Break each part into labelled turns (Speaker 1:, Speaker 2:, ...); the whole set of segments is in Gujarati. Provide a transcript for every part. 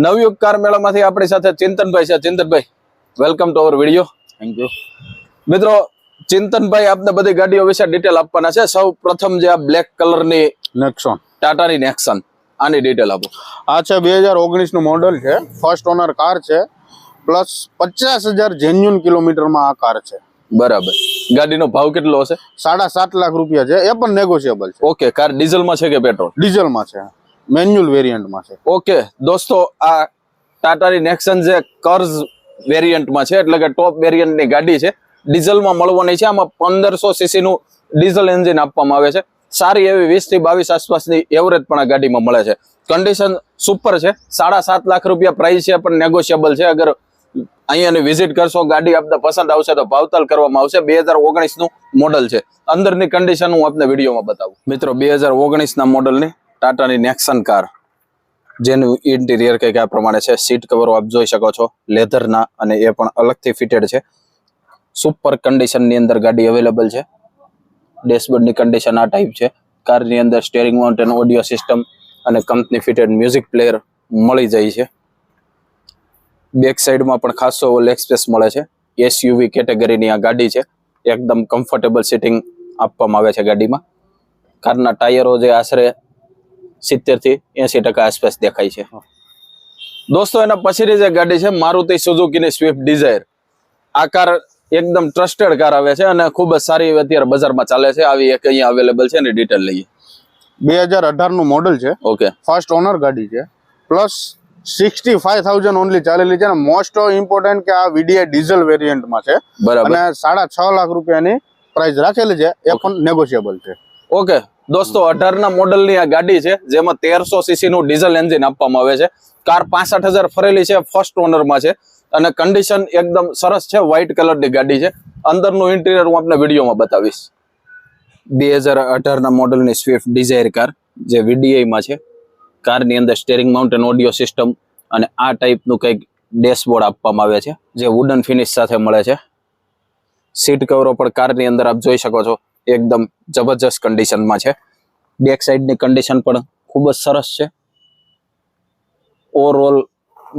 Speaker 1: નવયુગ કાર મેળામાંથી આપણી સાથે ચિંતનભાઈ છે. ચિંતનભાઈ, welcome to our video.
Speaker 2: Thank you
Speaker 1: મિત્રો, ચિંતનભાઈ આપને બધી ગાડીઓ વિશે ડિટેલ આપવાના છે. સૌ પ્રથમ જે આ બ્લેક કલરની
Speaker 2: નેક્સોન,
Speaker 1: ટાટાની નેક્સન, આની ડિટેલ આપો.
Speaker 2: આ છે 2019 નું મોડલ છે, ફર્સ્ટ ઓનર કાર છે, પ્લસ 50,000 જેન્યુન કિલોમીટરમાં આ કાર છે.
Speaker 1: બરાબર. ગાડીનો ભાવ કેટલો હશે?
Speaker 2: 7.5 લાખ રૂપિયા છે, એ પણ નેગોશિયેબલ છે.
Speaker 1: ઓકે. કાર ડીઝલમાં છે કે પેટ્રોલ?
Speaker 2: ડીઝલમાં છે, મેન્યુઅલ વેરિયન્ટમાં છે.
Speaker 1: ઓકે દોસ્તો, આ ટાટાની નેક્સન જે કર્ઝ વેરિયન્ટમાં છે, એટલે કે ટોપ વેરિયન્ટની ગાડી છે, ડીઝલમાં મળવાની છે. આમાં 1500 સીસી નું ડીઝલ એન્જિન આપવામાં આવે છે. સારી એવી 20 થી 22 આસપાસની એવરેજ પણ આ ગાડીમાં મળે છે. કન્ડિશન સુપર છે. 7.5 લાખ રૂપિયા પ્રાઇસ છે, પણ નેગોશિયેબલ છે. અગર અહીંયાની વિઝિટ કરશો, ગાડી આપને પસંદ આવશે તો ભાવતાલ કરવામાં આવશે. 2019 નું મોડલ છે. અંદરની કન્ડિશન હું આપને વિડીયોમાં બતાવું. મિત્રો, 2019 ના મોડલની ટાટાની નેક્સન કાર, જેનું ઇન્ટિરિયર કંઈક આ પ્રમાણે છે. સીટ કવરો આપ જોઈ શકો છો, લેધરના, અને એ પણ અલગથી ફિટેડ છે. સુપર કન્ડિશનની અંદર ગાડી અવેલેબલ છે. ડેશબોર્ડની કન્ડિશન આ ટાઈપ છે. કારની અંદર સ્ટીયરિંગ માઉન્ટેન ઓડિયો સિસ્ટમ અને કંપની ફિટેડ મ્યુઝિક પ્લેયર મળી જાય છે. બેક સાઈડમાં પણ ખાસો લેગ સ્પેસ મળે છે. એસયુવી કેટેગરીની આ ગાડી છે. એકદમ કમ્ફર્ટેબલ સિટિંગ આપવામાં આવે છે ગાડીમાં. કારના ટાયરો જે આશરે 70 થી 80% આસપાસ દેખાય છે. દોસ્તો, એના પછીની જે ગાડી છે, મારુતિ સુઝુકીની સ્વિફ્ટ ડિઝાયર. આ કાર એકદમ ટ્રસ્ટેડ કાર આવે છે અને ખૂબ જ સારી અત્યારે બજારમાં ચાલે છે. આવી એક અહીંયા અવેલેબલ છે, એની ડિટેલ લઈએ.
Speaker 2: 2018 નું મોડલ છે.
Speaker 1: ઓકે.
Speaker 2: ફર્સ્ટ ઓનર ગાડી છે, પ્લસ 65,000 ઓનલી ચાલેલી છે. અને મોસ્ટ ઇમ્પોર્ટન્ટ કે આ વીડીઆઈ ડીઝલ વેરિયન્ટમાં છે.
Speaker 1: બરાબર.
Speaker 2: અને 6.5 લાખ રૂપિયાની પ્રાઇસ રાખેલી છે, એ પણ નેગોશિયેબલ છે.
Speaker 1: ઓકે દોસ્તો, 18 ના મોડલની આ ગાડી છે, જેમાં 1300 સીસી નું ડીઝલ એન્જિન આપવામાં આવે છે. કાર 65,000 ફરેલી છે, ફર્સ્ટ ઓનરમાં છે, અને કન્ડિશન એકદમ સરસ છે. વ્હાઇટ કલરની ગાડી છે. અંદરનું ઇન્ટિરિયર હું આપને વિડીયોમાં બતાવીશ. 2018 ના મોડલની સ્વિફ્ટ ડિઝાયર કાર, જે વીડીઆઈમાં છે. કારની અંદર સ્ટીયરિંગ માઉન્ટેન ઓડિયો સિસ્ટમ અને આ ટાઈપનું કંઈક ડેશબોર્ડ આપવામાં આવે છે, જે વુડન ફિનિશ સાથે મળે છે. સીટ કવરો પણ કારની અંદર આપ જોઈ શકો છો, એકદમ જબરજસ્ત કન્ડિશનમાં છે. બેક સાઈડની કન્ડિશન પણ ખૂબ જ સરસ છે. ઓવરઓલ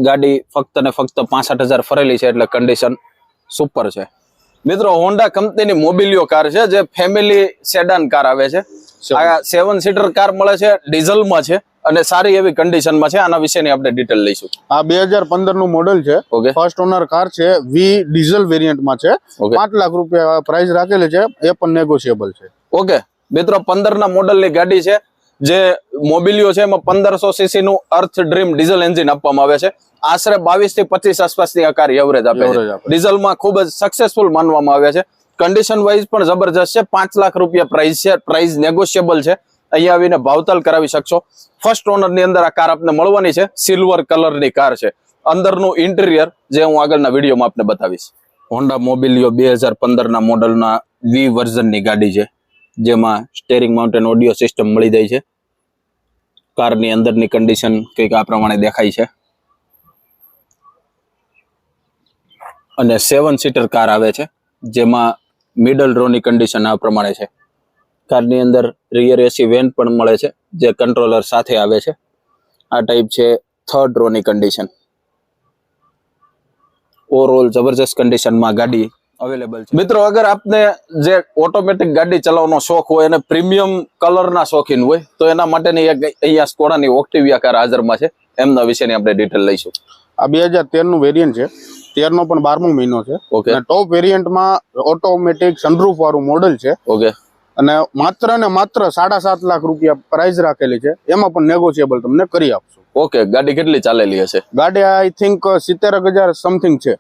Speaker 1: ગાડી ફક્ત ને ફક્ત 65,000 ફરેલી છે, એટલે કન્ડિશન સુપર છે. મિત્રો, હોન્ડા કંપનીની મોબિલિયો કાર છે, જે ફેમિલી સેડાન કાર આવે છે. આ 7 સીટર કાર મળે છે, ડીઝલમાં છે, અને સારી એવી કન્ડિશનમાં છે. આના વિશેની આપણે ડિટેલ લઈશું.
Speaker 2: આ 2015 નું મોડલ છે.
Speaker 1: ઓકે.
Speaker 2: ફર્સ્ટ ઓનર કાર છે, વી ડીઝલ વેરિયન્ટમાં છે. 5 લાખ રૂપિયા પ્રાઇસ રાખેલી છે, એ પણ નેગોશિયેબલ છે.
Speaker 1: ઓકે મિત્રો, 15 ના મોડલની ગાડી છે, જે મોબિલિયો છે, એમાં 1500 સીસી નું અર્થ ડ્રીમ ડીઝલ એન્જિન આપવામાં આવે છે. આશરે 22 થી 25 આસપાસની આ કાર એવરેજ આપે છે. ડીઝલમાં ખૂબ જ સક્સેસફુલ માનવામાં આવે છે. કન્ડિશન વાઇઝ પણ જબરજસ્ત છે. 5 લાખ રૂપિયા પ્રાઇસ છે. પ્રાઇસ નેગોશિયેબલ છે. અહીંયા આવીને ભાવતાલ કરાવી શકશો. ફર્સ્ટ ઓનર ની અંદર આ કાર આપને મળવાની છે. સિલ્વર કલરની કાર છે. અંદરનું ઇન્ટિરિયર જે હું આગળના વિડીયોમાં આપને બતાવીશ. હોન્ડા મોબિલિયો 2015 ના મોડલના વી વર્ઝનની ગાડી છે, જેમાં સ્ટીયરિંગ માઉન્ટેન ઓડિયો સિસ્ટમ મળી જાય છે. કારની અંદરની કન્ડિશન કંઈક આ પ્રમાણે દેખાય છે. અને 7 સીટર કાર આવે છે, જેમાં મિડલ રોની કન્ડિશન આ પ્રમાણે છે. કારની અંદર રિયર એસી વેન પણ મળે છે, જે કંટ્રોલર સાથે આવે છે. આ ટાઈપ છે થર્ડ રોની કન્ડિશન. ઓવરઓલ જબરજસ્ત કન્ડિશનમાં ગાડી અવેલેબલ છે. મિત્રો, અગર આપને જે ઓટોમેટિક ગાડી ચલાવવાનો શોખ હોય અને પ્રીમિયમ કલરના શોખીન હોય, તો એના માટેની એક અહીંયા સ્કોડાની ઓક્ટિવિયા કાર હાજરમાં છે. એમના વિશેની આપણે ડિટેલ લઈશું.
Speaker 2: આ 2013 નું વેરિયન્ટ છે. 13 નો પણ 12મો મહિનો છે.
Speaker 1: ઓકે.
Speaker 2: ટોપ વેરિયન્ટમાં ઓટોમેટિક સનરૂફ વાળું મોડલ છે.
Speaker 1: ઓકે.
Speaker 2: અને માત્ર ને માત્ર 7.5 લાખ રૂપિયા પ્રાઇસ રાખેલી છે, એમાં પણ નેગોશિયેબલ તમને કરી આપશું.
Speaker 1: ઓકે. ગાડી કેટલી ચાલેલી હશે?
Speaker 2: ગાડી આઈ થિંક 70,000 સમથિંગ છે.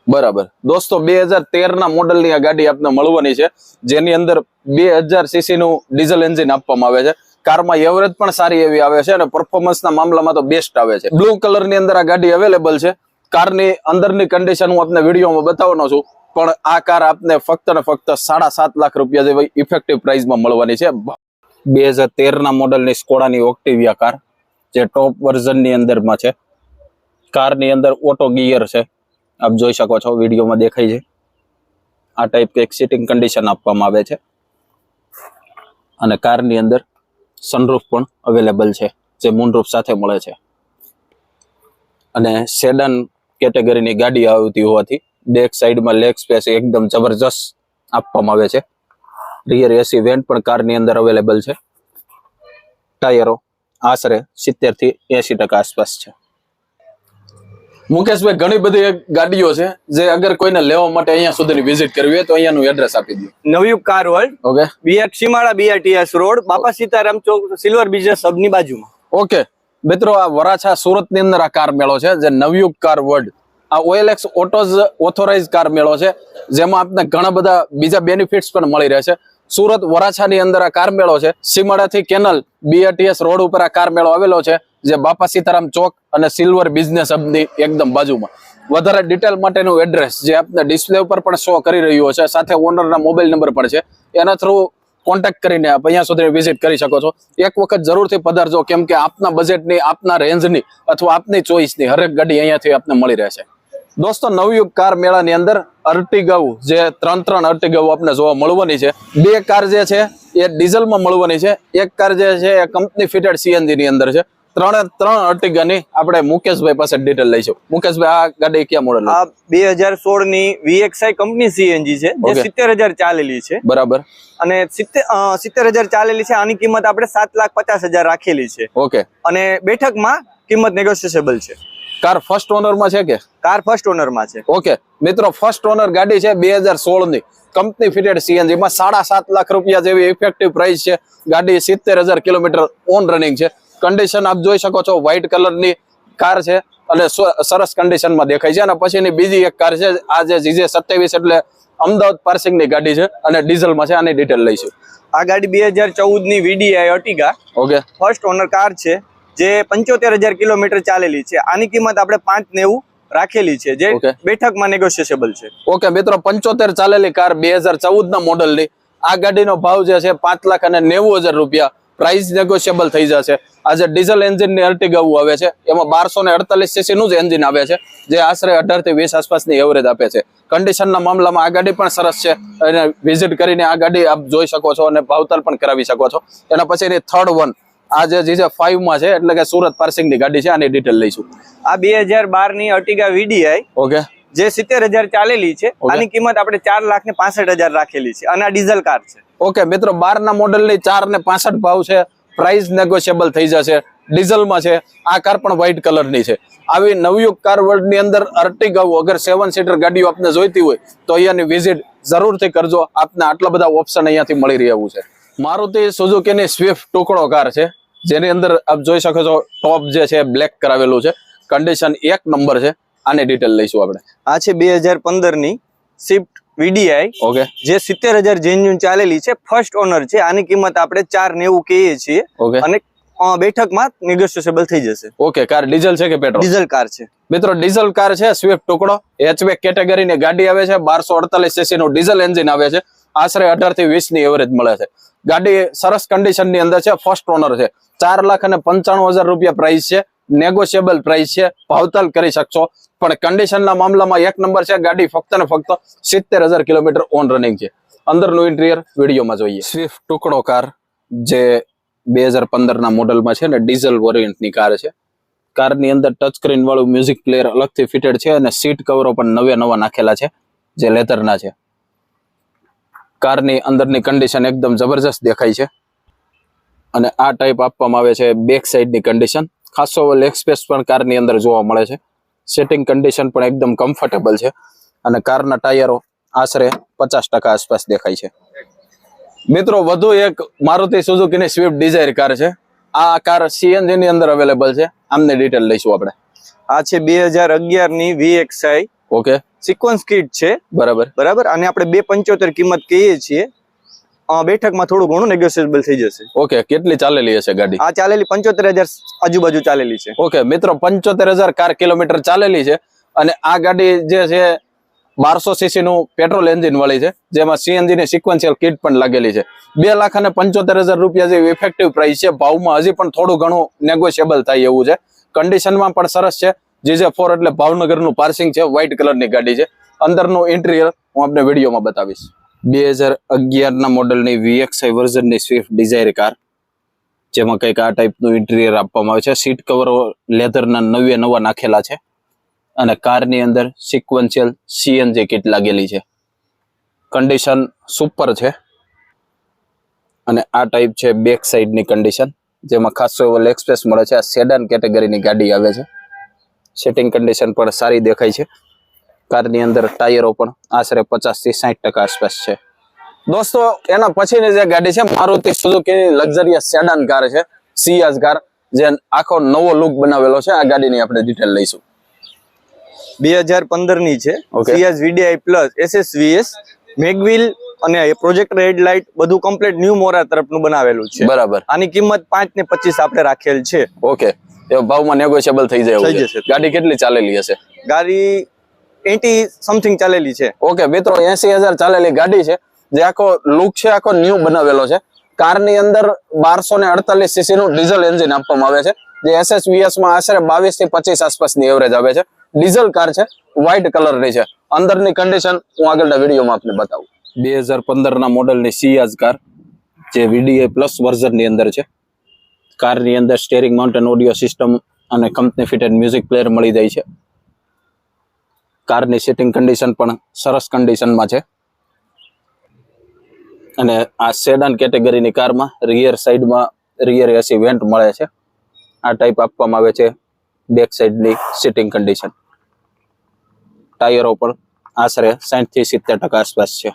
Speaker 1: બરાબર. દોસ્તો, 2013 ના મોડલની આ ગાડી આપને મળવાની છે, જેની અંદર 2000 સીસી નું ડીઝલ એન્જિન આપવામાં આવે છે. કારમાં એવરેજ પણ સારી એવી આવે છે, અને પરફોર્મન્સના મામલામાં તો બેસ્ટ આવે છે. બ્લુ કલરની અંદર આ ગાડી અવેલેબલ છે. કારની અંદરની કન્ડિશન હું આપને વિડીયોમાં બતાવવાનો છું, પણ આ કાર આપને ફક્ત ને ફક્ત 7.5 લાખ રૂપિયા જેવી ઇફેક્ટિવ પ્રાઇસમાં મળવાની છે. 2013 ના મોડલની સ્કોડાની ઓક્ટિવિયા કાર, જે ટોપ વર્ઝનની અંદરમાં છે. કારની અંદર ઓટો ગિયર છે, આપ જોઈ શકો છો, વિડીયોમાં દેખાય છે. આ ટાઈપ એક સિટિંગ કન્ડિશન આપવામાં આવે છે. અને કારની અંદર સનરૂફ પણ અવેલેબલ છે, જે મૂનરૂફ સાથે મળે છે. અને સેડન કેટેગરીની ગાડી આવતી હોવાથી બેક સાઈડમાં લેગ સ્પેસ એકદમ જબરજસ્ત આપવામાં આવે છે. રિયર એસી વેન્ટ પણ કારની અંદર અવેલેબલ છે. ટાયરો આશરે 70 થી 80% આસપાસ છે. મુકેશભાઈ, ઘણી બધી ગાડીઓ છે જે અગર કોઈને લેવા માટે અહીંયા સુધીની વિઝિટ કરવી હોય તો અહીંયાનું એડ્રેસ આપી દો.
Speaker 3: નવયુગ કાર વર્લ્ડ,
Speaker 1: ઓકે,
Speaker 3: બીઆર સીમાડા, BRTS રોડ, બાપા સીતારામ ચોક, સિલ્વર બિઝનેસ હબની બાજુમાં.
Speaker 1: ઓકે મિત્રો, આ વરાછા સુરત ની અંદર આ કાર મેળો છે જે નવયુગ કાર વર્લ્ડ. આ OLX ઓટોઝ ઓથોરાઇઝ કાર મેળો છે જેમાં આપને ઘણા બધા બીજા બેનિફિટ્સ પણ મળી રહે છે. સુરત વરાછાની અંદર આ કાર મેળો છે. સીમાડાથી કેનલ BRTS રોડ ઉપર આ કાર મેળો આવેલો છે જે બાપા સીતારામ ચોક અને સિલ્વર બિઝનેસ હબની એકદમ બાજુમાં. વધારે ડિટેલ માટેનું એડ્રેસ જે આપને ડિસ્પ્લે ઉપર પણ શો કરી રહ્યું છે, સાથે ઓનરના મોબાઈલ નંબર પણ છે, એના થ્રુ કોન્ટેક્ટ કરીને આપ અહીંયા સુધી વિઝિટ કરી શકો છો. એક વખત જરૂરથી પધારજો, કેમ કે આપના બજેટની, આપના રેન્જની અથવા આપની ચોઈસની હરેક ગાડી અહીંયાથી આપને મળી રહેશે. દોસ્તો, નવયુગ કાર મેળાની અંદર અર્ટિગાઓ જે ત્રણ અર્ટિગાઓ આપને જોવા મળવાની છે. 2 કાર જે છે એ ડીઝલમાં મળવાની છે. એક કાર જે છે એ કંપની ફિટેડ CNG ની અંદર છે. ત્રણ અર્ટિગાની આપણે મુકેશભાઈ પાસે ડિટેલ લઈશું. મુકેશભાઈ, આ ગાડી ક્યાં મોડલ?
Speaker 3: આ 2016 ની VXI કંપની CNG છે જે 70,000 ચાલેલી છે.
Speaker 1: બરાબર.
Speaker 3: અને 70,000 ચાલેલી છે. આની કિંમત આપણે 7,50,000 રાખેલી છે.
Speaker 1: ઓકે.
Speaker 3: અને બેઠકમાં કિંમત નેગોશિયેબલ છે.
Speaker 1: કાર ફર્સ્ટ ઓનરમાં છે કે?
Speaker 3: કાર ફર્સ્ટ ઓનરમાં છે.
Speaker 1: ઓકે મિત્રો, ફર્સ્ટ ઓનર ગાડી છે 2016 ની કંપની ફિટેડ CNG માં 7.5 લાખ રૂપિયા જેવી ઇફેક્ટિવ પ્રાઇસ છે. ગાડી 70,000 કિલોમીટર ઓન રનિંગ છે. કન્ડિશન આપ જોઈ શકો છો, વ્હાઇટ કલરની કાર છે અને સરસ કન્ડિશનમાં દેખાય છે. અને પછીની બીજી એક કાર છે, આ જે GJ27 એટલે અમદાવાદ પાર્સિંગની ગાડી છે અને ડીઝલમાં છે. આની ડિટેલ લઈશું.
Speaker 3: આ ગાડી 2014 ની VDI Ertiga
Speaker 1: okay,
Speaker 3: first honour car છે જે 75,000 કિલોમીટર ચાલેલી છે. આની કિંમત આપણે 590 રાખેલી છે જે બેઠકમાં નેગોશિયેબલ છે.
Speaker 1: ઓકે મિત્રો, 75 ચાલેલી કાર 2014 ના મોડલની આ ગાડીનો ભાવ જે છે 5,90,000 રૂપિયા. પ્રાઇસ નેગોશિયેબલ થઈ જશે. આ જે ડીઝલ એન્જિનની અર્ટિગાઓ આવે છે એમાં 1248 cc નું જ એન્જિન આવે છે જે આશરે 18 થી 20 આસપાસની એવરેજ આપે છે. કન્ડિશનના મામલામાં આ ગાડી પણ સરસ છે અને વિઝિટ કરીને આ ગાડી આપ જોઈ શકો છો અને ભાવતાલ પણ કરાવી શકો છો. એના પછીની થર્ડ વન આ જે GJ5 માં છે એટલે કે સુરત પાર્સિંગની ગાડી છે. આની ડિટેલ લઈશું.
Speaker 3: આ 2012 ની અર્ટિગા VDI
Speaker 1: ઓકે,
Speaker 3: જે 70,000 ચાલેલી છે. આની કિંમત આપણે 4,65,000 રાખેલી છે અને આ ડીઝલ કાર છે.
Speaker 1: ઓકે મિત્રો, 12 ના મોડલની 4,65 ભાવ છે. પ્રાઇસ નેગોશિયેબલ થઈ જશે. ડીઝલમાં છે. આ કાર પણ વ્હાઇટ કલરની છે. આવી નવયુગ કાર વર્લ્ડ ની અંદર અર્ટિગાઓ અગર 7 સીટર ગાડીઓ આપને જોઈતી હોય તો અહીંયાની વિઝિટ જરૂરથી કરજો. આપને આટલા બધા ઓપ્શન અહીંયાથી મળી રહ્યું છે. મારુતિ સુઝુકીની સ્વિફ્ટ ટુકડો કાર છે જેની અંદર આપ જોઈ શકો છો ટોપ જે છે બ્લેક કરાવેલું છે. કન્ડિશન 1 નંબર છે. આની ડિટેલ લઈશું આપણે.
Speaker 3: આ છે 2015 ની સ્વિફ્ટ VDI.
Speaker 1: ઓકે,
Speaker 3: જે 70,000 જેન્યુન ચાલેલી છે. ફર્સ્ટ ઓનર છે. આની કિંમત આપણે 490 કહીએ છીએ.
Speaker 1: ઓકે,
Speaker 3: અને બેઠકમાં નેગોશિયેબલ થઈ જશે.
Speaker 1: ઓકે. કાર ડીઝલ છે કે પેટ્રોલ?
Speaker 3: ડીઝલ કાર છે
Speaker 1: મિત્રો. ડીઝલ કાર છે, સ્વિફ્ટ ટુકડો. હેચબેક કેટેગરીની ગાડી આવે છે. 1248 cc નું ડીઝલ એન્જિન આવે છે. આશરે 18 થી 20 ની એવરેજ મળે છે. ગાડી સરસ કન્ડિશન ની અંદર છે. ફર્સ્ટ ઓનર છે. 4,95,000 રૂપિયા પ્રાઇસ છે. નેગોશિયેબલ પ્રાઇસ છે. ભાવતાલ કરી શકશો. પણ કન્ડિશનના મામલામાં 1 નંબર છે. ગાડી ફક્ત ને ફક્ત 70,000 કિલોમીટર ઓન રનિંગ છે. અંદરનું ઇન્ટિરિયર વિડીયોમાં જોઈએ. સ્વિફ્ટ ટુકડો કાર જે 2015 ના મોડલમાં છે ને ડીઝલ વેરિયન્ટની કાર છે. કારની અંદર ટચ સ્ક્રીન વાળું મ્યુઝિક પ્લેયર અલગથી ફિટેડ છે અને સીટ કવરો પણ નવા નાખેલા છે જે લેધરના છે. કારની અંદરની કન્ડિશન એકદમ જબરજસ્ત દેખાય છે અને આ ટાઈપ આપવામાં આવે છે બેક સાઈડની કન્ડિશન. ખાસો લેગ સ્પેસ પણ કારની અંદર જોવા મળે છે. સેટિંગ કન્ડિશન પણ એકદમ કમ્ફર્ટેબલ છે અને કારના ટાયરો આશરે 50% આસપાસ દેખાય છે. મિત્રો, વધુ એક મારુતિ સુઝુકીની સ્વિફ્ટ ડિઝાયર કાર છે. આ કાર CNG ની અંદર અવેલેબલ છે. આમને ડિટેલ લઈશું આપણે.
Speaker 3: આ છે 2011 ની VXI.
Speaker 1: ઓકે,
Speaker 3: સિક્વન્સ કિટ છે.
Speaker 1: બરાબર.
Speaker 3: અને આપણે 275 કિંમત કહીએ છીએ. બેઠકમાં થોડું ઘણું નેગોશિયેબલ થઈ જશે.
Speaker 1: ઓકે, કેટલી ચાલેલી હશે ગાડી?
Speaker 3: આ ચાલેલી 75,000 આજુબાજુ ચાલેલી છે.
Speaker 1: ઓકે મિત્રો, 75,000 કાર કિલોમીટર ચાલેલી છે અને આ ગાડી જે છે 1200 cc નું પેટ્રોલ એન્જિન વાળી છે જેમાં CNG ની સિક્વન્શિયલ કિટ પણ લાગેલી છે. 2,75,000 રૂપિયા જેવી ઇફેક્ટિવ પ્રાઇસ છે. ભાવમાં હજી પણ થોડું ઘણું નેગોશિયેબલ થાય એવું છે. કન્ડિશનમાં પણ સરસ છે. GJ4 એટલે ભાવનગરનું પાર્સિંગ છે. વ્હાઇટ કલરની ગાડી છે. અંદરનું ઇન્ટિરિયર હું આપને વિડીયોમાં બતાવીશ. 2011 ના મોડલની VXI વર્ઝનની સ્વિફ્ટ ડિઝાયર કાર જેમાં કંઈક આ ટાઈપનું ઇન્ટિરિયર આપવામાં આવે છે. સીટ કવરો લેધરના નવા નાખેલા છે અને કારની અંદર સિક્વન્શિયલ CNG કિટ લાગેલી છે. કન્ડિશન સુપર છે. અને આ ટાઈપ છે બેક સાઈડની કન્ડિશન, જેમાં ખાસો એવો લેગ સ્પેસ મળે છે. આ સેડાન કેટેગરીની ગાડી આવે છે. સેટિંગ કન્ડિશન પણ સારી દેખાય છે. કારની અંદર ટાયરો પણ આશરે 50 થી 60% આસપાસ છે. દોસ્તો એના પછીની જે ગાડી છે મારુતિ સુઝુકીની લક્ઝરિયસ સેડાન કાર છે, સિયાઝ કાર, જે આખો નવો લુક બનાવેલો છે. આ ગાડીની આપણે ડિટેલ લઈશું.
Speaker 3: 2015 ની છે. સિયાઝ VDI પ્લસ SSVS મેગવિલ અને પ્રોજેક્ટર હેડલાઇટ બધું કમ્પ્લીટ ન્યુ મોરા તરફનું બનાવેલું છે.
Speaker 1: બરાબર.
Speaker 3: આની કિંમત 5 ને 25 આપણે રાખેલ છે.
Speaker 1: ઓકે, એ ભાવમાં નેગોશિયેબલ થઈ જશે. ગાડી કેટલી ચાલેલી હશે?
Speaker 3: ગાડી 80 સમથિંગ ચાલેલી છે.
Speaker 1: ઓકે મિત્રો, 80,000 ચાલેલી ગાડી છે, જે આખો લુક છે આખો ન્યુ બનાવેલો છે. કારની અંદર 1248 cc નું ડીઝલ એન્જિન આપવામાં આવે છે, જે SSVS માં આશરે 22 થી 25 આસપાસની એવરેજ આવે છે. ડીઝલ કાર છે, વ્હાઇટ કલરની છે. અંદરની કન્ડિશન હું આગળના વિડીયોમાં આપને બતાવું. 2015 ના મોડલની સિયાઝ કાર, જે VDI પ્લસ વર્ઝનની અંદર છે. કારની અંદર સ્ટીયરિંગ માઉન્ટેન ઓડિયો સિસ્ટમ અને કંપની ફિટેડ મ્યુઝિક પ્લેયર મળી જાય છે. કારની સીટિંગ કન્ડિશન પણ સરસ કન્ડિશનમાં છે. અને આ સેડાન કેટેગરીની કારમાં રિયર સાઈડમાં રિયર એસી વેન્ટ મળે છે. આ ટાઈપ આપવામાં આવે છે. બેક સાઈડની સીટિંગ કન્ડિશન. ટાયરો પણ આશરે 60 થી 70% આસપાસ છે.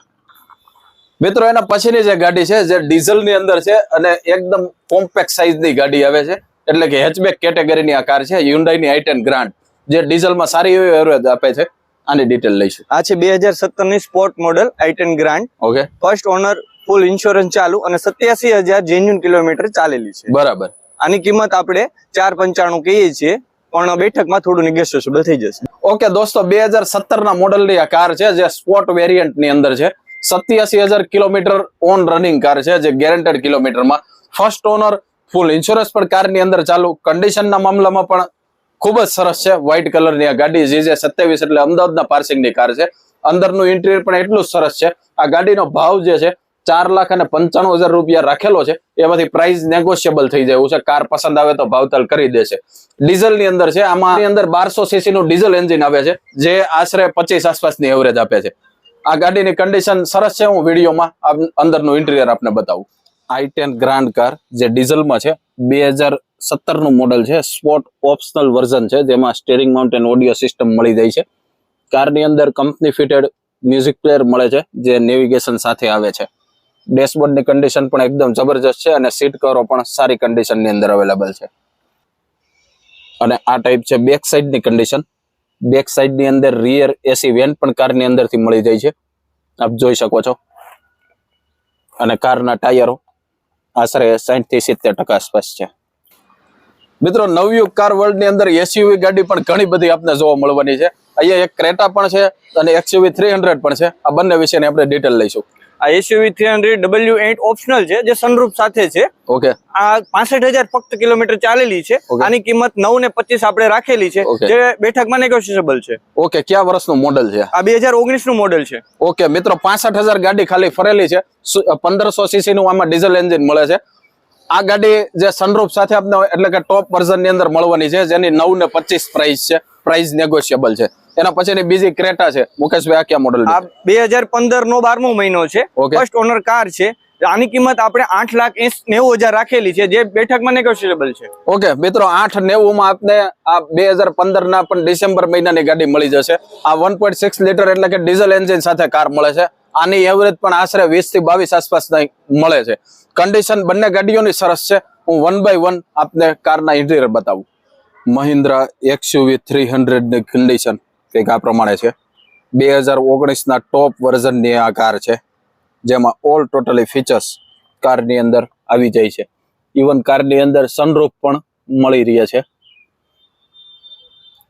Speaker 1: મિત્રો એના પછીની જે ગાડી છે, જે ડીઝલની અંદર છે અને એકદમ કોમ્પેક્ટ સાઇઝની ગાડી આવે છે, એટલે કે હેચબેક કેટેગરીની આ કાર છે, Hyundaiની i10 ગ્રાન્ડ, જે ડીઝલમાં સારી એવી એવરેજ આપે છે. આની ડિટેલ લઈશું.
Speaker 3: આ છે 2017 ની sport model i10 grand.
Speaker 1: Okay,
Speaker 3: first owner, full insurance ચાલુ અને 87,000 જેન્યુન કિલોમીટર ચાલેલી છે.
Speaker 1: બરાબર.
Speaker 3: આની કિંમત આપણે 495 કહીએ છીએ, પણ બેઠકમાં થોડું નેગોશિયેબલ થઈ જશે.
Speaker 1: ઓકે દોસ્તો, 2017 ના મોડલની આ કાર છે, જે સ્પોર્ટ વેરિયન્ટની અંદર છે. 87,000 કિલોમીટર ઓન રનિંગ કાર છે, જે ગેરંટેડ કિલોમીટરમાં. ફર્સ્ટ ઓનર, ફૂલ ઇન્સ્યોરન્સ પણ કારની અંદર ચાલુ. કન્ડિશનના મામલામાં પણ ખૂબ જ સરસ છે. વ્હાઇટ કલરની આ ગાડી GJ27, એટલે અમદાવાદના પાર્સિંગની કાર છે. અંદરનું ઇન્ટિરિયર પણ એટલું જ સરસ છે. આ ગાડીનો ભાવ જે છે 4,95,000 રૂપિયા રાખેલો છે. એમાંથી પ્રાઇસ નેગોશિયેબલ થઈ જાય છે. કાર પસંદ આવે તો ભાવતાલ કરી દેશે. ડીઝલની અંદર છે. આમાં અંદર 1200 cc નું ડીઝલ એન્જિન આવે છે, જે આશરે 25 આસપાસની એવરેજ આપે છે. આ ગાડીની કન્ડિશન સરસ છે. હું વિડીયોમાં અંદરનું ઇન્ટિરિયર આપને બતાવું. i10 ગ્રાન્ડ કાર, જે ડીઝલમાં છે, 2017 નું મોડલ છે. સ્પોર્ટ ઓપ્શનલ વર્ઝન છે, જેમાં સ્ટીયરિંગ માઉન્ટેન ઓડિયો સિસ્ટમ મળી જાય છે. કારની અંદર કંપની ફિટેડ મ્યુઝિક પ્લેયર મળે છે, જે નેવિગેશન સાથે આવે છે. ડેશબોર્ડની કન્ડિશન પણ એકદમ જબરજસ્ત છે અને સીટ કવરો પણ સારી કન્ડિશનની અંદર અવેલેબલ છે. અને આ ટાઈપ છે બેક સાઈડની કન્ડિશન. બેક સાઈડની અંદર રિયર એસી વેન્ટ પણ કારની અંદરથી મળી જાય છે, આપ જોઈ શકો છો. અને કારના ટાયરો આશરે 60 થી 70% આસપાસ છે. મિત્રો, નવયુગ કાર વર્લ્ડની અંદર SUV ગાડી પણ ઘણી બધી આપને જોવા મળવાની છે. અહીંયા એક ક્રેટા પણ છે અને XUV 300 પણ છે. આ બંને વિશેની આપણે ડિટેલ લઈશું.
Speaker 3: આ SUV 300 W8 ઓપ્શનલ છે, જે સનરૂફ સાથે છે.
Speaker 1: ઓકે,
Speaker 3: આ 65,000 ફક્ત કિલોમીટર ચાલેલી છે. આની કિંમત 9 ને 25 આપણે રાખેલી છે, જે બેઠકમાં નેગોશિયેબલ છે.
Speaker 1: ઓકે, કયા વર્ષનું મોડલ છે?
Speaker 3: આ 2019 નું મોડલ છે.
Speaker 1: ઓકે મિત્રો, 65,000 ગાડી ખાલી ફરેલી છે. 1500 cc નું આમાં ડીઝલ એન્જિન મળે છે. આ ગાડી જે સનરૂફ સાથે આપને એટલે કે ટોપ વર્ઝન ની અંદર મળવાની છે, જેની 9 ને 25 પ્રાઇસ છે. પ્રાઇસ નેગોશિયેબલ છે. એના પછીની બીજી ક્રેટા છે. મુકેશભાઈ, આ કયા મોડલ?
Speaker 3: આ 2015 નો 12મો મહિનો છે. ફર્સ્ટ ઓનર કાર છે. આની કિંમત આપણે 8,90,000 રાખેલી છે, જે બેઠકમાં નેગોશિયેબલ છે.
Speaker 1: ઓકે મિત્રો, 890 માં આપને આ 2015 ના પણ ડિસેમ્બર મહિનાની ગાડી મળી જશે. આ 1.6 લીટર એટલે કે ડીઝલ એન્જિન સાથે કાર મળે છે. આની એવરેજ પણ આશરે 20 થી 22 આસપાસ મળે છે. કન્ડિશન બંને ગાડીઓની સરસ છે. હું 1 by 1 આપને કારના ઇન્ટિરિયર બતાવું. મહિન્દ્રા XUV 300 ની કન્ડિશન કંઈક આ પ્રમાણે છે. 2019 ના ટોપ વર્ઝનની આ કાર છે, જેમાં ઓલ ટોટલી ફીચર્સ કારની અંદર આવી જાય છે. ઇવન કારની અંદર સનરૂફ પણ મળી રહી છે.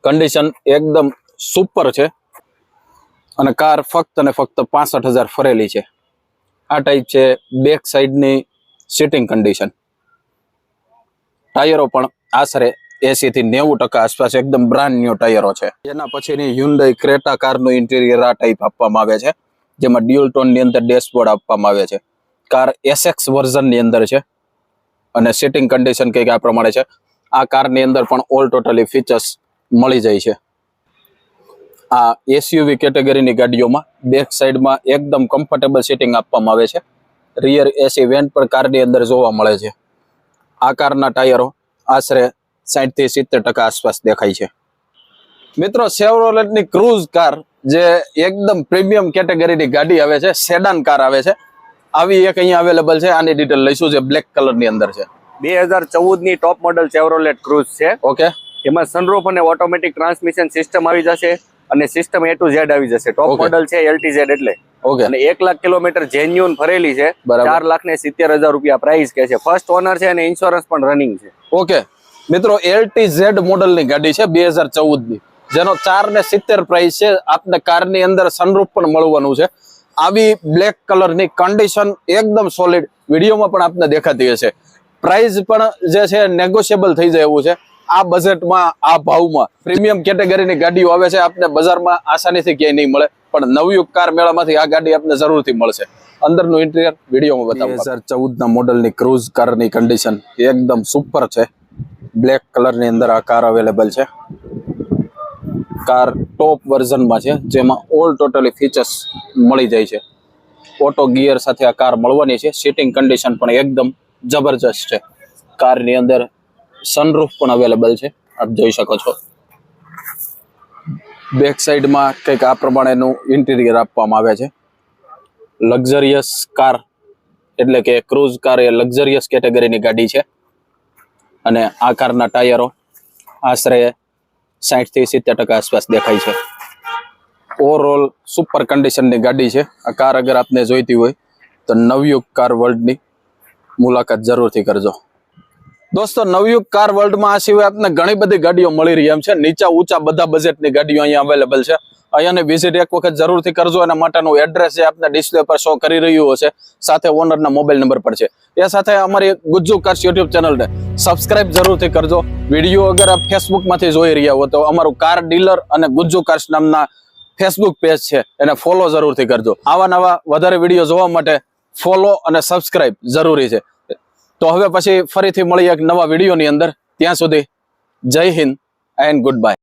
Speaker 1: કન્ડિશન એકદમ સુપર છે અને કાર ફક્ત અને ફક્ત 65,000 ફરેલી છે. આ ટાઈપ છે બેક સાઈડની સીટિંગ કન્ડિશન. ટાયરો પણ આશરે 80 થી 90% આસપાસ એકદમ બ્રાન્ડ ન્યુ ટાયરો છે. એના પછીની Hyundai ક્રેટા કારનું ઇન્ટિરિયર આ ટાઈપ આપવામાં આવે છે, જેમાં ડ્યુઅલ ટોન ની અંદર ડેશબોર્ડ આપવામાં આવે છે. કાર SX વર્ઝન ની અંદર છે. અને સીટિંગ કન્ડિશન કંઈક આ પ્રમાણે છે. આ કારની અંદર પણ ઓલ ટોટલી ફીચર્સ મળી જાય છે. આ એસયુવી કેટેગરીની ગાડીઓમાં બેક સાઈડમાં એકદમ કમ્ફર્ટેબલ સીટિંગ આપવામાં આવે છે. રિયર એસી વેન્ટ પણ કારની અંદર જોવા મળે છે. આ કારના ટાયરો આશરે 60 થી 70% આસપાસ દેખાય છે. મિત્રો, શેવરોલેટની ક્રુઝ કાર જે એકદમ પ્રીમિયમ કેટેગરીની ગાડી આવે છે, સેડાન કાર આવે છે, આવી એક અહીંયા અવેલેબલ છે. આની ડિટેલ લઈશું, જે બ્લેક કલરની અંદર છે.
Speaker 3: 2014 ની ટોપ મોડલ ચેવરોલેટ ક્રુઝ છે.
Speaker 1: ઓકે,
Speaker 3: એમાં સનરૂફ અને ઓટોમેટિક ટ્રાન્સમિશન સિસ્ટમ આવી જશે અને સિસ્ટમ A to Z આવી જશે. ટોપ
Speaker 1: Okay.
Speaker 3: મોડલ છે LTZ એટલે.
Speaker 1: ઓકે,
Speaker 3: અને 1 લાખ કિલોમીટર જેન્યુન ફરેલી છે.
Speaker 1: બરાબર.
Speaker 3: 4,70,000 રૂપિયા પ્રાઇસ કે છે. ફર્સ્ટ ઓનર છે અને ઇન્સ્યોરન્સ પણ રનિંગ છે.
Speaker 1: ઓકે મિત્રો, LTZ મોડલની ગાડી છે 2014 ની, જેનો 4,70,000 પ્રાઇસ છે. આપને કારની અંદર સનરૂફ પણ મળવાનું છે. આવી બ્લેક કલરની કન્ડિશન એકદમ સોલિડ, વિડીયોમાં પણ આપને દેખાતી હશે. પ્રાઇસ પણ જે છે નેગોશિયેબલ થઈ જાય એવું છે. આ બજેટમાં, આ ભાવમાં પ્રીમિયમ કેટેગરીની ગાડીઓ આવે છે. આપને બજારમાં આસાનીથી ક્યાંય નહીં મળે, પણ નવયુગ કાર મેળામાંથી આ ગાડી આપને જરૂરથી મળશે. અંદરનું ઇન્ટિરિયર વિડીયોમાં બતાવું. 2014 ના મોડલની ક્રુઝ કારની કન્ડિશન એકદમ સુપર છે. બ્લેક કલરની અંદર આ કાર અવેલેબલ છે. કાર ટોપ વર્ઝનમાં છે, જેમાં ઓલ ટોટલી ફીચર્સ મળી જાય છે. ઓટો ગિયર સાથે આ કાર મળવાની છે. સીટિંગ કન્ડિશન પણ એકદમ જબરજસ્ત છે. કારની અંદર સનરૂફ પણ અવેલેબલ છે, આપ જોઈ શકો છો. બેક સાઈડમાં કંઈક આ પ્રમાણેનું ઇન્ટિરિયર આપવામાં આવે છે. લક્ઝરિયસ કાર એટલે કે ક્રુઝ કાર એ લક્ઝરિયસ કેટેગરીની ગાડી છે. અને આ કારના ટાયરો આશરે 60 થી 70% આસપાસ દેખાય છે. ઓવરઓલ સુપર કન્ડિશનની ગાડી છે. આ કાર અગર આપને જોઈતી હોય તો નવયુગ કાર વર્લ્ડની મુલાકાત જરૂરથી કરજો. દોસ્તો, નવયુગ કાર વર્લ્ડમાં આ સિવાય આપને ઘણી બધી ગાડીઓ મળી રહી છે. નીચા ઊંચા બધા બજેટની ગાડીઓ અહીંયા અવેલેબલ છે. અહીંયાની વિઝિટ એક વખત જરૂરથી કરજો. એના માટેનું એડ્રેસ જે આપને ડિસ્પ્લે પર શો કરી રહ્યું હશે, સાથે ઓનરના મોબાઈલ નંબર પર છે. એ સાથે અમારી ગુજ્જુ કાર્સ યુટ્યુબ ચેનલને સબસ્ક્રાઇબ જરૂરથી કરજો. વિડીયો અગર આપ ફેસબુકમાંથી જોઈ રહ્યા હો તો અમારું કાર ડીલર અને ગુજ્જુ કાર્સ નામના ફેસબુક પેજ છે, એને ફોલો જરૂરથી કરજો. આવા નવા વધારે વિડીયો જોવા માટે ફોલો અને સબસ્ક્રાઇબ જરૂરી છે. તો હવે પછી ફરીથી મળીએ એક નવા વિડીયોની અંદર. ત્યાં સુધી જય હિન્દ એન્ડ ગુડ બાય.